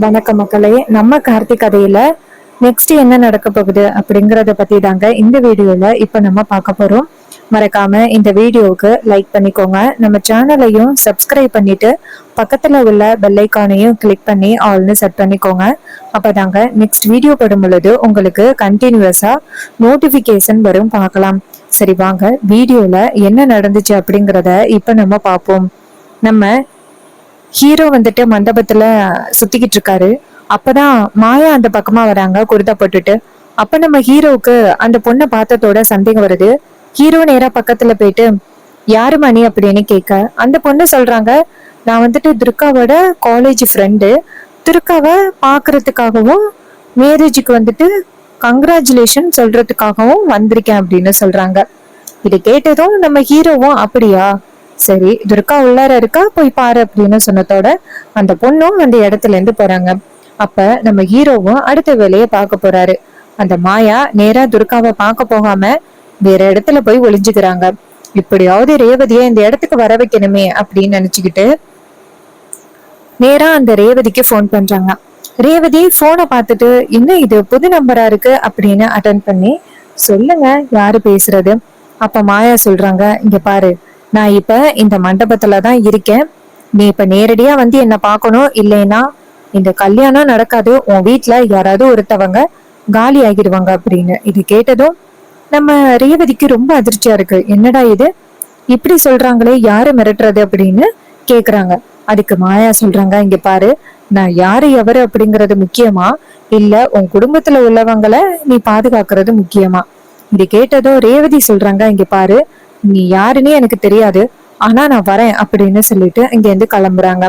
வணக்கம் மக்களே. நம்ம கார்த்திக் கதையில நெக்ஸ்ட் என்ன நடக்க போகுது அப்படிங்கறத பத்தி தாங்க இந்த வீடியோல இப்ப நம்ம பார்க்க போறோம். மறக்காம இந்த வீடியோவுக்கு லைக் பண்ணிக்கோங்க, நம்ம சேனலையும் சப்ஸ்கிரைப் பண்ணிட்டு பக்கத்துல உள்ள பெல் ஐக்கானையும் கிளிக் பண்ணி ஆல்னு செட் பண்ணிக்கோங்க. அப்பதாங்க நெக்ஸ்ட் வீடியோ போடும் பொழுது உங்களுக்கு கண்டினியூஸா நோட்டிபிகேஷன் வரும். பார்க்கலாம். சரி வாங்க வீடியோல என்ன நடந்துச்சு அப்படிங்கறத இப்ப நம்ம பார்ப்போம். நம்ம ஹீரோ வந்துட்டு மண்டபத்துல சுத்திக்கிட்டு இருக்காரு. அப்பதான் மாயா அந்த பக்கமா வராங்க குர்தா போட்டுட்டு. அப்ப நம்ம ஹீரோவுக்கு அந்த பொண்ணை பார்த்ததோட சந்தேகம் வருது. ஹீரோ நேரா பக்கத்துல போயிட்டு யாரு மணி அப்படின்னு கேட்க அந்த பொண்ணு சொல்றாங்க, நான் வந்துட்டு துர்காவோட காலேஜ் ஃப்ரெண்டு, துர்காவை பாக்குறதுக்காகவும் மேரேஜுக்கு வந்துட்டு கங்க்ராச்சுலேஷன் சொல்றதுக்காகவும் வந்திருக்கேன் அப்படின்னு சொல்றாங்க. இது கேட்டதும் நம்ம ஹீரோவும் அப்படியா, சரி துர்கா உள்ளார இருக்கா போய் பாரு அப்படின்னு சொன்னதோட அந்த பொண்ணும் அந்த இடத்துல இருந்து போறாங்க. அப்ப நம்ம ஹீரோவும் அடுத்த வேலையை பார்க்க போறாரு. அந்த மாயா நேரா துர்காவை பார்க்க போகாம வேற இடத்துல போய் ஒளிஞ்சுக்கிறாங்க. இப்படியாவது ரேவதியை இந்த இடத்துக்கு வர வைக்கணுமே அப்படின்னு நினைச்சுக்கிட்டு நேரா அந்த ரேவதிக்கு போன் பண்றாங்க. ரேவதி போனை பார்த்துட்டு என்ன இது புது நம்பரா இருக்கு அப்படின்னு அட்டன் பண்ணி, சொல்லுங்க யாரு பேசுறது. அப்ப மாயா சொல்றாங்க, இங்க பாரு, நான் இப்ப இந்த மண்டபத்துலதான் இருக்கேன். நீ இப்ப நேரடியா வந்து என்ன பார்க்கணும், இல்லைன்னா இந்த கல்யாணம் நடக்காது, உன் வீட்டுல யாராவது ஒருத்தவங்க காலி ஆகிடுவாங்க அப்படின்னு. இது கேட்டதும் நம்ம ரேவதிக்கு ரொம்ப அதிர்ச்சியா இருக்கு. என்னடா இது இப்படி சொல்றாங்களே, யாரு மிரட்டுறது அப்படின்னு கேக்குறாங்க. அதுக்கு மாயா சொல்றாங்க, இங்க பாரு, நான் யாரு எவரு அப்படிங்கறது முக்கியமா, இல்ல உன் குடும்பத்துல உள்ளவங்களை நீ பாதுகாக்கிறது முக்கியமா. இது கேட்டதும் ரேவதி சொல்றாங்க, இங்க பாரு, நீ யாருன்னே எனக்கு தெரியாது, ஆனா நான் வரேன் அப்படின்னு சொல்லிட்டு இங்க இருந்து கிளம்புறாங்க.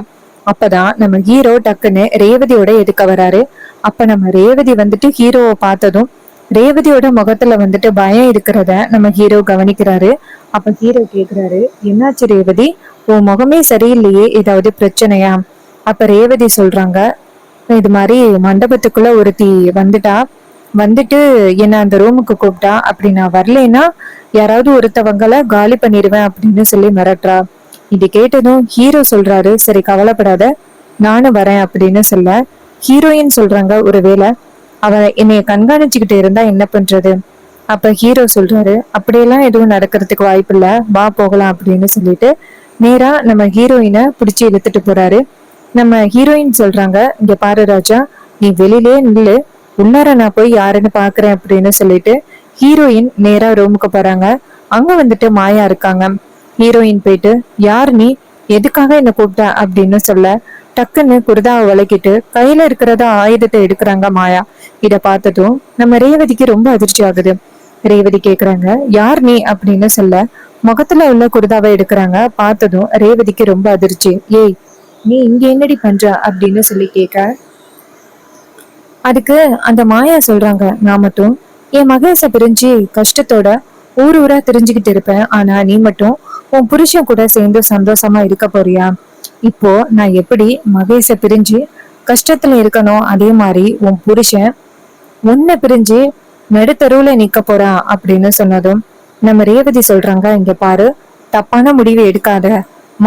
அப்பதான் நம்ம ஹீரோ டக்குன்னு ரேவதியோட எதுக்க வராரு. அப்ப நம்ம ரேவதி வந்துட்டு ஹீரோவை பார்த்ததும் ரேவதியோட முகத்துல வந்துட்டு பயம் இருக்கிறத நம்ம ஹீரோ கவனிக்கிறாரு. அப்ப ஹீரோ கேக்குறாரு, என்னாச்சு ரேவதி, உன் முகமே சரியில்லையே, ஏதாவது பிரச்சனையா? அப்ப ரேவதி சொல்றாங்க, இது மாதிரி மண்டபத்துக்குள்ள ஒருத்தி வந்துட்டு என்ன அந்த ரூமுக்கு கூப்பிட்டா, அப்படி நான் வரலைன்னா யாராவது ஒருத்தவங்களை காலி பண்ணிடுவேன் அப்படின்னு சொல்லி மிரட்டுறா. இது கேட்டதும் ஹீரோ சொல்றாரு, சரி கவலைப்படாத, நானும் வரேன் அப்படின்னு சொல்ல ஹீரோயின் சொல்றாங்க, ஒருவேளை அவ என்னைய கண்காணிச்சுக்கிட்டு இருந்தா என்ன பண்றது? அப்ப ஹீரோ சொல்றாரு, அப்படியெல்லாம் எதுவும் நடக்கிறதுக்கு வாய்ப்பு இல்ல, வா போகலாம் அப்படின்னு சொல்லிட்டு நேரா நம்ம ஹீரோயினை பிடிச்சி இழுத்துட்டு போறாரு. நம்ம ஹீரோயின் சொல்றாங்க, இங்க பாரு ராஜா, நீ வெளியிலே நில்லு, உள்ளார நான் போய் யாருன்னு பாக்குறேன் அப்படின்னு சொல்லிட்டு ஹீரோயின் நேரா ரூமுக்கு போறாங்க. அங்க வந்துட்டு மாயா இருக்காங்க. ஹீரோயின் போயிட்டு, யார் நீ, எதுக்காக என்ன கூப்பிட்ட அப்படின்னு சொல்ல டக்குன்னு குருதாவை விளக்கிட்டு கையில இருக்கிறத ஆயுதத்தை எடுக்கிறாங்க மாயா. இத பார்த்ததும் நம்ம ரேவதிக்கு ரொம்ப அதிர்ச்சி ஆகுது. ரேவதி கேக்குறாங்க, யார் நீ அப்படின்னு சொல்ல முகத்துல உள்ள குருதாவை எடுக்கிறாங்க. பார்த்ததும் ரேவதிக்கு ரொம்ப அதிர்ச்சி. ஏய், நீ இங்க என்னடி பண்ற அப்படின்னு சொல்லி கேட்க அதுக்கு அந்த மாயா சொல்றாங்க, நான் மட்டும் என் மகேஷ பிரிஞ்சு கஷ்டத்தோட ஊர் ஊரா தெரிஞ்சுக்கிட்டு இருப்பேன், ஆனா நீ மட்டும் உன் புருஷன் கூட சேர்ந்து சந்தோஷமா இருக்க போறியா? இப்போ நான் எப்படி மகேஷ பிரிஞ்சு கஷ்டத்துல இருக்கணும், அதே மாதிரி உன் புருஷன் உன்னை பிரிஞ்சு நடுத்தருவுல நிக்க போறான் அப்படின்னு சொன்னதும் நம்ம ரேவதி சொல்றாங்க, இங்க பாரு, தப்பான முடிவு எடுக்காத.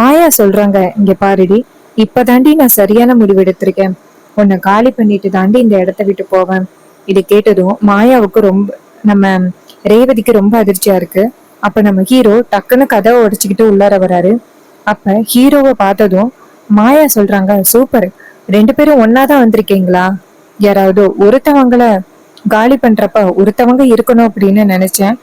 மாயா சொல்றாங்க, இங்க பாருடி, இப்பதாண்டி நான் சரியான முடிவு எடுத்திருக்கேன், உன்னை காலி பண்ணிட்டு தாண்டி இந்த இடத்த விட்டு போவேன். இது கேட்டதும் மாயாவுக்கு நம்ம ரேவதிக்கு ரொம்ப அதிர்ச்சியா இருக்கு. அப்ப நம்ம ஹீரோ டக்குன்னு கதவை உடைச்சுக்கிட்டு உள்ளார வராரு. அப்ப ஹீரோவை பார்த்ததும் மாயா சொல்றாங்க, சூப்பர், ரெண்டு பேரும் ஒன்னாதான் வந்திருக்கீங்களா? யாராவது ஒருத்தவங்கள காலி பண்றப்ப ஒருத்தவங்க இருக்கணும் அப்படின்னு நினைச்சேன்,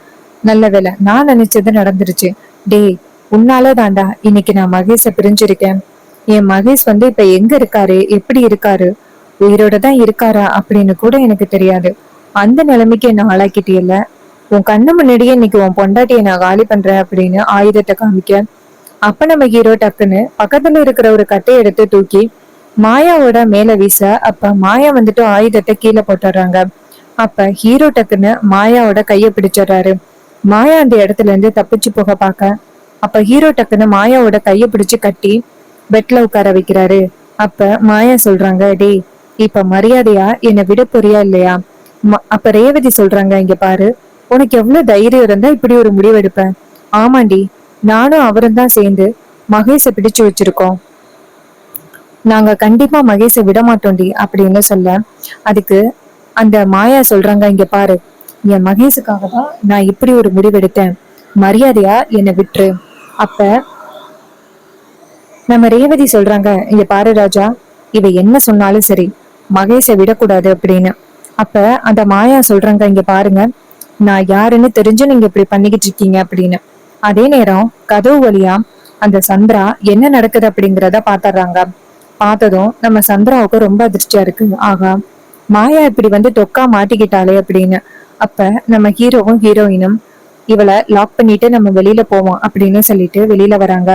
நல்ல வேலை, நான் நினைச்சது நடந்துருச்சு. டேய், உன்னால தாண்டா இன்னைக்கு நான் மகேஷ பிரிஞ்சிருக்கேன். என் மகேஷ் வந்து இப்ப எங்க இருக்காரு, எப்படி இருக்காரு, உயிரோட தான் இருக்காரா அப்படின்னு கூட எனக்கு தெரியாது. அந்த நிலைமைக்கு என்ன ஆளாக்கிட்டியல்ல, உன் கண்ணு முன்னாடியே இன்னைக்கு உன் பொண்டாட்டியை நான் காலி பண்றேன் அப்படின்னு ஆயுதத்தை காமிக்க அப்ப நம்ம ஹீரோ டக்குன்னு பக்கத்துல இருக்கிற ஒரு கட்டையை எடுத்து தூக்கி மாயாவோட மேல வீச அப்ப மாயா வந்துட்டு ஆயுதத்தை கீழே போட்டுறாங்க. அப்ப ஹீரோ டக்குன்னு மாயாவோட கைய பிடிச்சிடுறாரு. மாயா அந்த இடத்துல இருந்து தப்பிச்சு போக பாக்க அப்ப ஹீரோ டக்குன்னு மாயாவோட கைய பிடிச்சு கட்டி பெட்ல உட்கார வைக்கிறாரு. அப்ப மாயா சொல்றாங்க, டேய், இப்ப மரியாதையா என்னை விட போறியா இல்லையா? அப்ப ரேவதி சொல்றாங்க, இங்க பாரு, உனக்கு எவ்வளவு தைரியம் இருந்தா இப்படி ஒரு முடிவு எடுப்ப? ஆமாண்டி, நானும் அவரும் தான் சேர்ந்து மகேஷ பிடிச்சு வச்சிருக்கோம். நாங்க கண்டிப்பா மகேஷை விட மாட்டோம்டி அப்படின்னு சொல்ல, அதுக்கு அந்த மாயா சொல்றாங்க, இங்க பாரு, என் மகேஷுக்காக தான் நான் இப்படி ஒரு முடிவெடுத்தேன், மரியாதையா என்னை விட்டுரு. அப்ப நம்ம ரேவதி சொல்றாங்க, இங்க பாரு ராஜா, இவ என்ன சொன்னாலும் சரி, மகேஷை விடக்கூடாது அப்படின்னு. அப்ப அந்த மாயா சொல்றாங்க, இங்க பாருங்க, நான் யாருன்னு தெரிஞ்சு நீங்க இப்படி பண்ணிக்கிட்டு இருக்கீங்க அப்படின்னு. அதே நேரம் கதவு வழியா அந்த சந்திரா என்ன நடக்குது அப்படிங்கிறத பாத்துறாங்க. பார்த்ததும் நம்ம சந்திராவுக்கு ரொம்ப அதிர்ச்சியா இருக்கு. ஆகா, மாயா இப்படி வந்து டொக்கா மாட்டிக்கிட்டாளே அப்படின்னு. அப்ப நம்ம ஹீரோவும் ஹீரோயினும் இவளை லாக் பண்ணிட்டு நம்ம வெளியில போவோம் அப்படின்னு சொல்லிட்டு வெளியில வராங்க.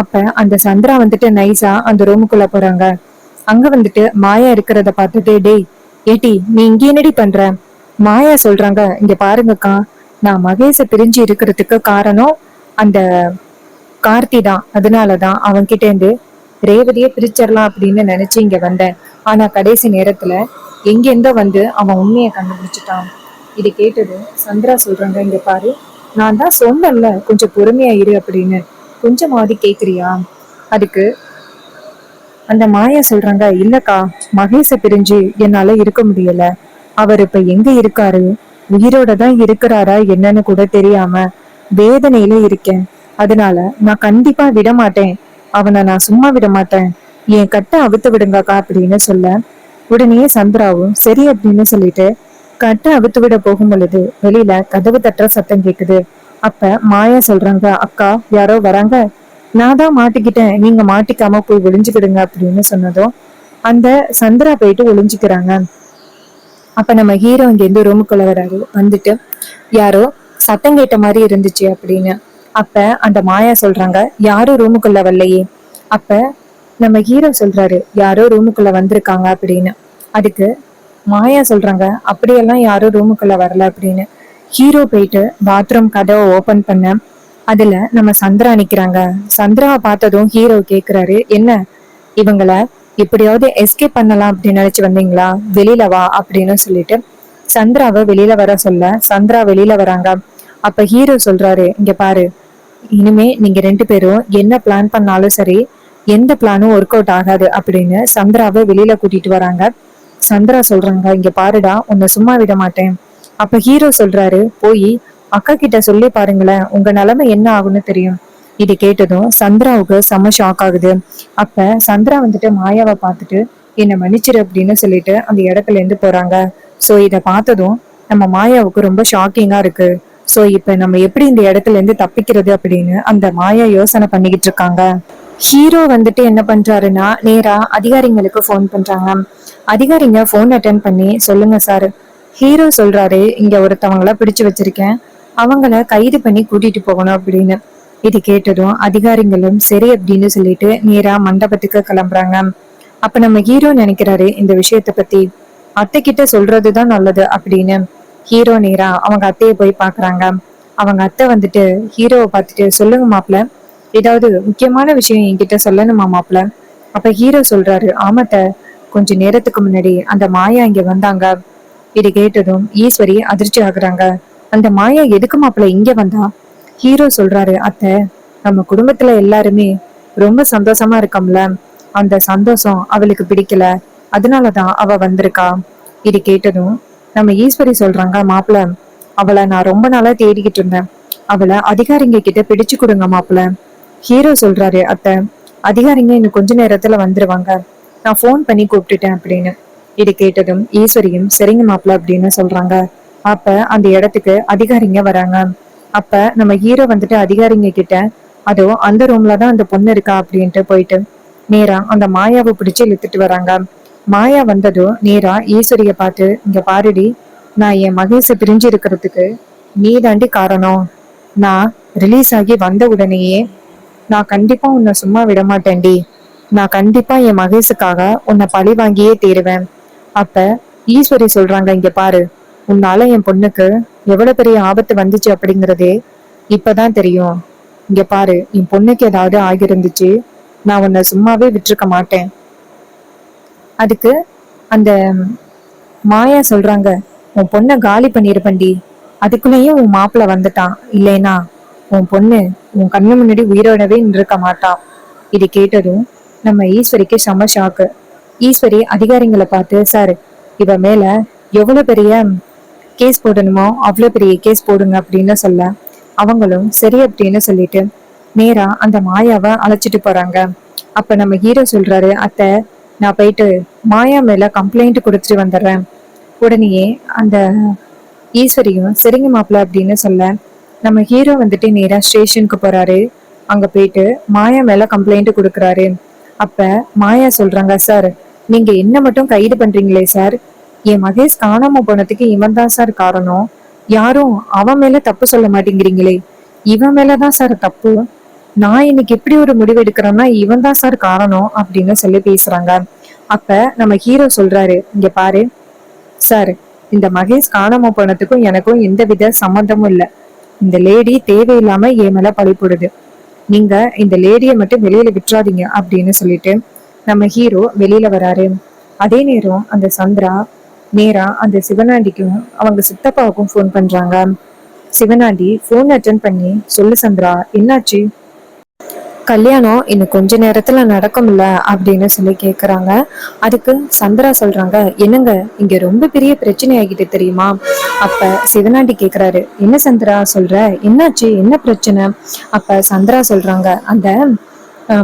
அப்ப அந்த சந்திரா வந்துட்டு நைஸா அந்த ரூமுக்குள்ள போறாங்க. அங்க வந்துட்டு மாயா இருக்கிறத பார்த்துட்டு, டேய் ஏட்டி, நீ இங்க என்னடி பண்ற? மாயா சொல்றாங்க, இங்க பாருங்கக்கா, நான் மகேஷ பிரிஞ்சு இருக்கிறதுக்கு காரணம் அந்த கார்த்தி தான். அதனாலதான் அவன்கிட்ட இருந்து ரேவதியை பிரிச்சிடலாம் அப்படின்னு நினைச்சு இங்க வந்தேன். ஆனா கடைசி நேரத்துல எங்க இருந்தோ வந்து அவன் உண்மையை கண்டுபிடிச்சிட்டான். இது கேட்டதும் சந்திரா சொல்றாங்க, இங்க பாரு, நான் தான் சொன்னேன்ல கொஞ்சம் பொறுமையா இரு அப்படின்னு, கொஞ்சமாவது கேக்குறியா? அதுக்கு அந்த மாயா சொல்றாங்க, இல்லக்கா, மகேஷ பிரிஞ்சு என்னால இருக்க முடியல. அவர் இப்ப எங்க இருக்காரு, உயிரோட தான் இருக்கிறாரா என்னன்னு கூட தெரியாம வேதனையில இருக்கேன். அதனால நான் கண்டிப்பா விட மாட்டேன், அவனை நான் சும்மா விட மாட்டேன், என் கட்ட அவுத்து விடுங்கக்கா அப்படின்னு சொல்ல, உடனே சந்திராவும் சரி அப்படின்னு சொல்லிட்டு கட்ட அவுத்து விட போகும் பொழுது வெளியில கதவு தட்டுற சத்தம் கேக்குது. அப்ப மாயா சொல்றாங்க, அக்கா யாரோ வராங்க, நான் தான் மாட்டிக்கிட்டேன், நீங்க மாட்டிக்காம போய் ஒளிஞ்சுக்கிடுங்க அப்படின்னு சொன்னதும் அந்த சந்திரா போயிட்டு ஒளிஞ்சுக்கிறாங்க. அப்ப நம்ம ஹீரோ இங்க இருந்து ரூமுக்குள்ள வராரு. வந்துட்டு யாரோ சத்தம் கேட்ட மாதிரி இருந்துச்சு அப்படின்னு. அப்ப அந்த மாயா சொல்றாங்க, யாரும் ரூமுக்குள்ள வரலையே. அப்ப நம்ம ஹீரோ சொல்றாரு, யாரோ ரூமுக்குள்ள வந்திருக்காங்க அப்படின்னு. அதுக்கு மாயா சொல்றாங்க, அப்படியெல்லாம் யாரும் ரூமுக்குள்ள வரல அப்படின்னு. ஹீரோ போயிட்டு பாத்ரூம் கதவை ஓபன் பண்ண அதுல நம்ம சந்திரா நிக்கிறாங்க. சந்திராவை பார்த்ததும் ஹீரோ கேக்குறாரு, என்ன இவங்கள எப்படியாவது எஸ்கேப் பண்ணலாம் அப்படின்னு நினைச்சு வந்தீங்களா, வெளியில வா அப்படின்னு சொல்லிட்டு சந்திராவை வெளியில வர சொல்ல சந்திரா வெளியில வராங்க. அப்ப ஹீரோ சொல்றாரு, இங்க பாரு, இனிமே நீங்க ரெண்டு பேரும் என்ன பிளான் பண்ணாலும் சரி, எந்த பிளானும் ஒர்க் அவுட் ஆகாது அப்படின்னு சந்திராவை வெளியில கூட்டிட்டு வராங்க. சந்திரா சொல்றாங்க, இங்க பாருடா, உன்னை சும்மா விட மாட்டேன். அப்ப ஹீரோ சொல்றாரு, போய் அக்கா கிட்ட சொல்லி பாருங்களேன், உங்க நிலைமை என்ன ஆகும்னு தெரியும். இது கேட்டதும் சந்திராவுக்கு செம்ம ஷாக் ஆகுது. அப்ப சந்திரா வந்துட்டு மாயாவை பார்த்துட்டு என்னை மன்னிச்சிரு அப்படின்னு சொல்லிட்டு அந்த இடத்துல இருந்து போறாங்க. சோ இத பார்த்ததும் நம்ம மாயாவுக்கு ரொம்ப ஷாக்கிங்கா இருக்கு. சோ இப்ப நம்ம எப்படி இந்த இடத்துல இருந்து தப்பிக்கிறது அப்படின்னு அந்த மாயா யோசனை பண்ணிக்கிட்டு இருக்காங்க. ஹீரோ வந்துட்டு என்ன பண்றாருன்னா, நேரா அதிகாரிங்களுக்கு ஃபோன் பண்றாங்க. அதிகாரிங்க ஃபோன் அட்டன் பண்ணி, சொல்லுங்க சார். ஹீரோ சொல்றாரு, இங்க ஒருத்தவங்கள பிடிச்சு வச்சிருக்கேன், அவங்கள கைது பண்ணி கூட்டிட்டு போகணும் அப்படின்னு. இது கேட்டதும் அதிகாரிகளும் சரி அப்படின்னு சொல்லிட்டு நேரா மண்டபத்துக்கு கிளம்புறாங்க. அப்ப நம்ம ஹீரோ நினைக்கிறாரு, இந்த விஷயத்த பத்தி அத்தை கிட்ட சொல்றதுதான் நல்லது அப்படின்னு. ஹீரோ நேரா அவங்க அத்தையை போய் பாக்குறாங்க. அவங்க அத்தை வந்துட்டு ஹீரோவை பார்த்துட்டு, சொல்லுங்க மாப்பிள்ள, ஏதாவது முக்கியமான விஷயம் என்கிட்ட சொல்லணுமா மாப்பிள்ள? அப்ப ஹீரோ சொல்றாரு, ஆமாத்த, கொஞ்ச நேரத்துக்கு முன்னாடி அந்த மாயா இங்க வந்தாங்க. இது கேட்டதும் ஈஸ்வரி அதிர்ச்சி ஆகுறாங்க. அந்த மாயா எதுக்கு மாப்பிள்ள இங்க வந்தா? ஹீரோ சொல்றாரு, அத்தை, நம்ம குடும்பத்துல எல்லாருமே ரொம்ப சந்தோஷமா இருக்கோம்ல, அந்த சந்தோஷம் அவளுக்கு பிடிக்கல, அதனாலதான் அவ வந்திருக்கா. இது கேட்டதும் நம்ம ஈஸ்வரி சொல்றாங்க, மாப்பிள்ள, அவளை நான் ரொம்ப நாளா தேடிக்கிட்டு இருந்தேன், அவளை அதிகாரிங்க கிட்ட பிடிச்சு கொடுங்க மாப்பிள்ள. ஹீரோ சொல்றாரு, அத்தை, அதிகாரிங்க இன்னும் கொஞ்ச நேரத்துல வந்துருவாங்க, நான் ஃபோன் பண்ணி கூப்பிட்டுட்டேன் அப்படின்னு. இது கேட்டதும் ஈஸ்வரியும் சரிங்க மாப்பிள்ள அப்படின்னு சொல்றாங்க. அப்ப அந்த இடத்துக்கு அதிகாரிங்க வராங்க. அப்ப நம்ம ஹீரோ வந்துட்டு அதிகாரிங்க கிட்ட, அதோ அந்த ரூம்ல தான் அந்த பொண்ணு இருக்கா அப்படின்ட்டு போயிட்டு நேரா அந்த மாயாவை பிடிச்சு இழுத்துட்டு வராங்க. மாயா வந்ததும் நேரா ஈஸ்வரிய பார்த்து, இங்க பாருடி, நான் என் மகேஷ பிரிஞ்சு இருக்கிறதுக்கு நீ தாண்டி காரணம். நான் ரிலீஸ் ஆகி வந்த உடனேயே நான் கண்டிப்பா உன்னை சும்மா விட மாட்டேன்டி, நான் கண்டிப்பா என் மகேஷுக்காக உன்னை பழி வாங்கியே தீருவேன். அப்ப ஈஸ்வரி சொல்றாங்க, இங்க பாரு, உன்னால என் பொண்ணுக்கு எவ்வளவு பெரிய ஆபத்து வந்துச்சு அப்படிங்கறதே இப்பதான் தெரியும். இங்க பாரு, என் பொண்ணுக்கு ஏதாவது ஆகிருந்துச்சு, நான் உன்னை சும்மாவே விட்டுருக்க மாட்டேன். அதுக்கு அந்த மாயா சொல்றாங்க, உன் பொண்ணை காலி பண்ணிருப்பண்டி, அதுக்குள்ளேயும் உன் மாப்பிள்ள வந்துட்டான், இல்லைனா உன் பொண்ணு உன் கண்ணு முன்னாடி உயிரோடவே நின்றுக்க மாட்டான். இது கேட்டதும் நம்ம ஈஸ்வரிக்கு செம்ம ஷாக்கு. ஈஸ்வரி அதிகாரிங்களை பார்த்து, சார் இவ மேல எவ்வளவு பெரிய கேஸ் போடணுமோ அவ்வளவு பெரிய கேஸ் போடுங்க அப்படின்னு சொல்ல, அவங்களும் சரி அப்படின்னு சொல்லிட்டு நேரா அந்த மாயாவை அழைச்சிட்டு போறாங்க. அப்ப நம்ம ஹீரோ சொல்றாரு, அத்தை நான் போயிட்டு மாயா மேல கம்ப்ளைண்ட் கொடுத்துட்டு வந்துடுறேன். உடனேயே அந்த ஈஸ்வரியும் சரிங்க மாப்பிள்ள அப்படின்னு சொல்ல, நம்ம ஹீரோ வந்துட்டு நேரா ஸ்டேஷனுக்கு போறாரு. அங்க போயிட்டு மாயா மேல கம்ப்ளைண்ட் கொடுக்குறாரு. அப்ப மாயா சொல்றாங்க, சார் நீங்க என்ன மட்டும் கைது பண்றீங்களே சார், என் மகேஷ் காணாம போனதுக்கு இவன் தான் சார் காரணம். யாரும் அவன் மேல தப்பு சொல்ல மாட்டேங்கிறீங்களே, இவன் மேலதான் சார் தப்பு. நான் இன்னைக்கு எப்படி ஒரு முடிவு எடுக்கிறேன்னா இவன் தான் சார் காரணம் அப்படின்னு சொல்லி பேசுறாங்க. அப்ப நம்ம ஹீரோ சொல்றாரு, இங்க பாரு சார், இந்த மகேஷ் காணாம போனதுக்கும் எனக்கும் எந்த வித சம்மந்தமும் இல்லை. இந்த லேடி தேவையில்லாம என் மேல பழி போடுது. நீங்க இந்த லேடியை மட்டும் வெளியில விட்டுறாதீங்க அப்படின்னு சொல்லிட்டு நம்ம ஹீரோ வெளியில வராரு. அதே நேரம் அந்த சந்திரா நேரா அந்த சிவனாண்டிக்கும் அவங்க சித்தப்பாவுக்கும் ஃபோன் பண்றாங்க. சிவனாண்டி போன் அட்டன் பண்ணி, சொல்லு சந்திரா என்னாச்சு? கல்யாணம் இன்னும் கொஞ்ச நேரத்துல நடக்கும்ல அப்படின்னு சொல்லி கேக்குறாங்க. அதுக்கு சந்திரா சொல்றாங்க, என்னங்க இங்க ரொம்ப பெரிய பிரச்சனை ஆகிட்டு தெரியுமா? அப்ப சிவனாண்டி கேக்குறாரு, என்ன சந்திரா சொல்ற, என்னாச்சு, என்ன பிரச்சனை? அப்ப சந்திரா சொல்றாங்க, அந்த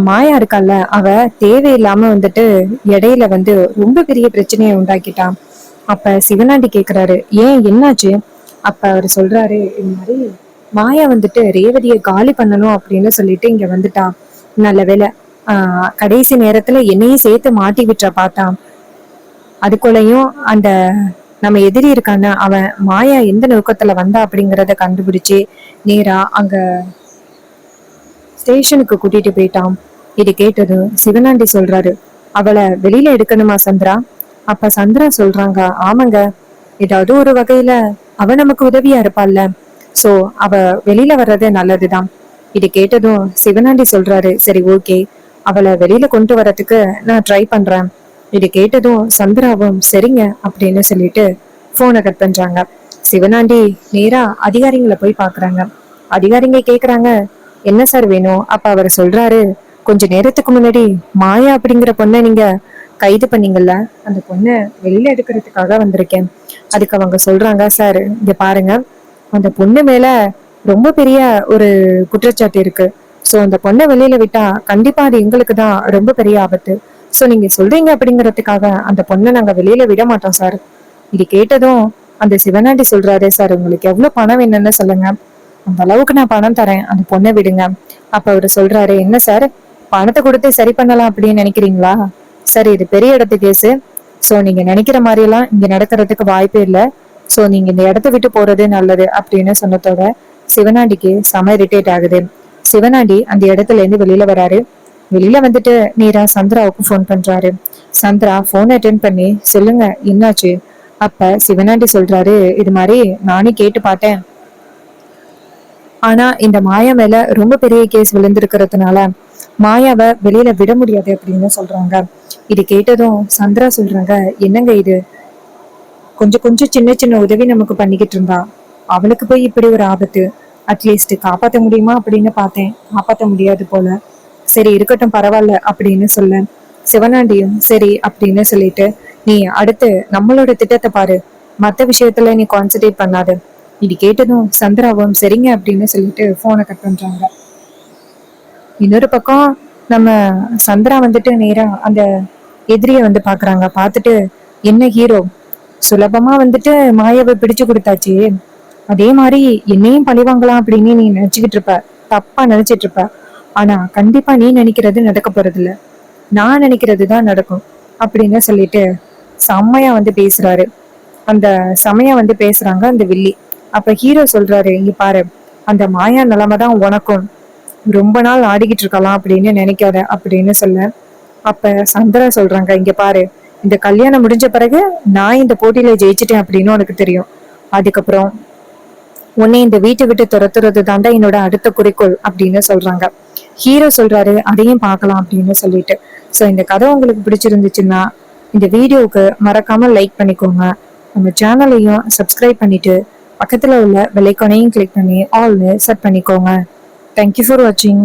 மாயா இருக்கால, அவ தேவையில்லாம வந்துட்டு இடையில வந்து ரொம்ப பெரிய பிரச்சனையை உண்டாக்கிட்டான். அப்ப சிவனாண்டி கேக்குறாரு, ஏன் என்னாச்சு? அப்ப அவர் சொல்றாரு, இது மாதிரி மாயா வந்துட்டு ரேவதியை காலி பண்ணணும் அப்படின்னு சொல்லிட்டு இங்க வந்துட்டா. நல்ல வேலை கடைசி நேரத்துல என்னையும் சேர்த்து மாட்டி விட்டுற பார்த்தான். அதுக்குள்ளயும் அந்த நம்ம எதிரி இருக்கான அவன் மாயா எந்த நோக்கத்துல வந்தா அப்படிங்கிறத கண்டுபிடிச்சு நேரா அங்க ஸ்டேஷனுக்கு கூட்டிட்டு போயிட்டான். இது கேட்டது சிவனாண்டி சொல்றாரு, அவளை வெளியில எடுக்கணுமா சந்திரா? அப்ப சந்திரா சொல்றாங்க, ஆமாங்க, ஏதாவது ஒரு வகையில அவ நமக்கு உதவியா இருப்பாள்ல, சோ அவ வெளியில வர்றது நல்லதுதான். இது கேட்டதும் சிவனாண்டி சொல்றாரு, சரி ஓகே, அவளை வெளியில கொண்டு வரதுக்கு நான் ட்ரை பண்றேன். இது கேட்டதும் சந்திராவும் சரிங்க அப்படின்னு சொல்லிட்டு போனை கட் பண்றாங்க. சிவனாண்டி நேரா அதிகாரிங்களை போய் பாக்குறாங்க. அதிகாரிங்க கேக்குறாங்க, என்ன சார் வேணும்? அப்ப அவர் சொல்றாரு, கொஞ்ச நேரத்துக்கு முன்னாடி மாயா அப்படிங்கிற பொண்ணை நீங்க கைது பண்ணீங்கல்ல, அந்த பொண்ணை வெளியில எடுக்கிறதுக்காக வந்திருக்கேன். அதுக்கு அவங்க சொல்றாங்க, சார் இங்க பாருங்க, அந்த பொண்ணு மேல ரொம்ப பெரிய ஒரு குற்றச்சாட்டு இருக்கு. சோ அந்த பொண்ணை வெளியில விட்டா கண்டிப்பா அது எங்களுக்கு தான் ரொம்ப பெரிய ஆபத்து. சோ நீங்க சொல்றீங்க அப்படிங்கறதுக்காக அந்த பொண்ணை நாங்க வெளியில விட மாட்டோம் சார். இது கேட்டதும் அந்த சிவனாண்டி சொல்றாரு, சார் உங்களுக்கு எவ்வளவு பணம் வேணும்னு சொல்லுங்க, அந்த அளவுக்கு நான் பணம் தரேன், அந்த பொண்ணை விடுங்க. அப்ப அவரு சொல்றாரு, என்ன சார் பணத்தை கொடுத்து சரி பண்ணலாம் அப்படின்னு நினைக்கிறீங்களா? சார் இது பெரிய இடத்து கேஸு. சோ நீங்க நினைக்கிற மாதிரி எல்லாம் இங்க நடக்கிறதுக்கு வாய்ப்பே இல்லை. சோ நீங்க இந்த இடத்த விட்டு போறது நல்லது அப்படின்னு சொன்னதோட சிவனாண்டிக்கு செம இரிட்டேட் ஆகுது. சிவனாண்டி அந்த இடத்துல இருந்து வெளியில வராரு. வெளியில வந்துட்டு நேரா சந்திராவுக்கு போன் பண்றாரு. சந்திரா போன் அட்டென்ட் பண்ணி, சொல்லுங்க என்னாச்சு? அப்ப சிவனாண்டி சொல்றாரு, இது மாதிரி நானே கேட்டு பார்த்தேன், ஆனா இந்த மாயா மேல ரொம்ப பெரிய கேஸ் விழுந்திருக்கிறதுனால மாயாவை வெளியில விட முடியாது அப்படின்னு சொல்றாங்க. இது கேட்டதும் சந்திரா சொல்றாங்க, என்னங்க இது, கொஞ்சம் கொஞ்சம் சின்ன சின்ன உதவி நமக்கு பண்ணிக்கிட்டு இருந்தா அவளுக்கு போய் இப்படி ஒரு ஆபத்து, அட்லீஸ்ட் காப்பாற்ற முடியுமா அப்படின்னு பார்த்தேன், காப்பாற்ற முடியாது போல. சரி இருக்கட்டும் பரவாயில்ல அப்படின்னு சொல்ல, சிவனாண்டியும் சரி அப்படின்னு சொல்லிட்டு, நீ அடுத்து நம்மளோட திட்டத்தை பாரு, மத்த விஷயத்துல நீ கான்சென்ட்ரேட் பண்ணாத. இது கேட்டதும் சந்திராவும் சரிங்க அப்படின்னு சொல்லிட்டு போனை கட் பண்றாங்க. இன்னொரு பக்கம் நம்ம சந்திரா வந்துட்டு நேரா அந்த எதிரிய வந்து பாக்குறாங்க. பார்த்துட்டு, என்ன ஹீரோ சுலபமா வந்துட்டு மாயாவை பிடிச்சு கொடுத்தாச்சு, அதே மாதிரி என்னையும் பழிவாங்கலாம் அப்படின்னு நீ நினைச்சுக்கிட்டு இருப்ப, தப்பா நினைச்சிட்டு இருப்ப. ஆனா கண்டிப்பா நீ நினைக்கிறது நடக்க போறது இல்ல, நான் நினைக்கிறது தான் நடக்கும் அப்படின்னு சொல்லிட்டு செம்மையா வந்து பேசுறாரு. அந்த சமயம் வந்து பேசுறாங்க அந்த வில்லி. அப்ப ஹீரோ சொல்றாரு, இங்க பாரு, அந்த மாயா நிலைமை தான் உனக்கும், ரொம்ப நாள் ஆடிக்கிட்டு இருக்கலாம் அப்படின்னு நினைக்காத அப்படின்னு சொல்ல. அப்ப சந்திரா சொல்றாங்க, இங்க பாரு, இந்த கல்யாணம் முடிஞ்ச பிறகு நான் இந்த போட்டியில ஜெயிச்சிட்டேன் அப்படின்னு உனக்கு தெரியும், அதுக்கப்புறம் உன்னை இந்த வீட்டை விட்டு துரத்துறது தாண்டா என்னோட அடுத்த குறிக்கோள் அப்படின்னு சொல்றாங்க. ஹீரோ சொல்றாரு, அதையும் பார்க்கலாம் அப்படின்னு சொல்லிட்டு. சோ இந்த கதை உங்களுக்கு பிடிச்சிருந்துச்சுன்னா இந்த வீடியோவுக்கு மறக்காம லைக் பண்ணிக்கோங்க. நம்ம சேனலையும் சப்ஸ்கிரைப் பண்ணிட்டு பக்கத்துல உள்ள பெல் ஐகானையும் கிளிக் பண்ணி ஆல்னு செட் பண்ணிக்கோங்க. தேங்க்யூ ஃபார் வாட்சிங்.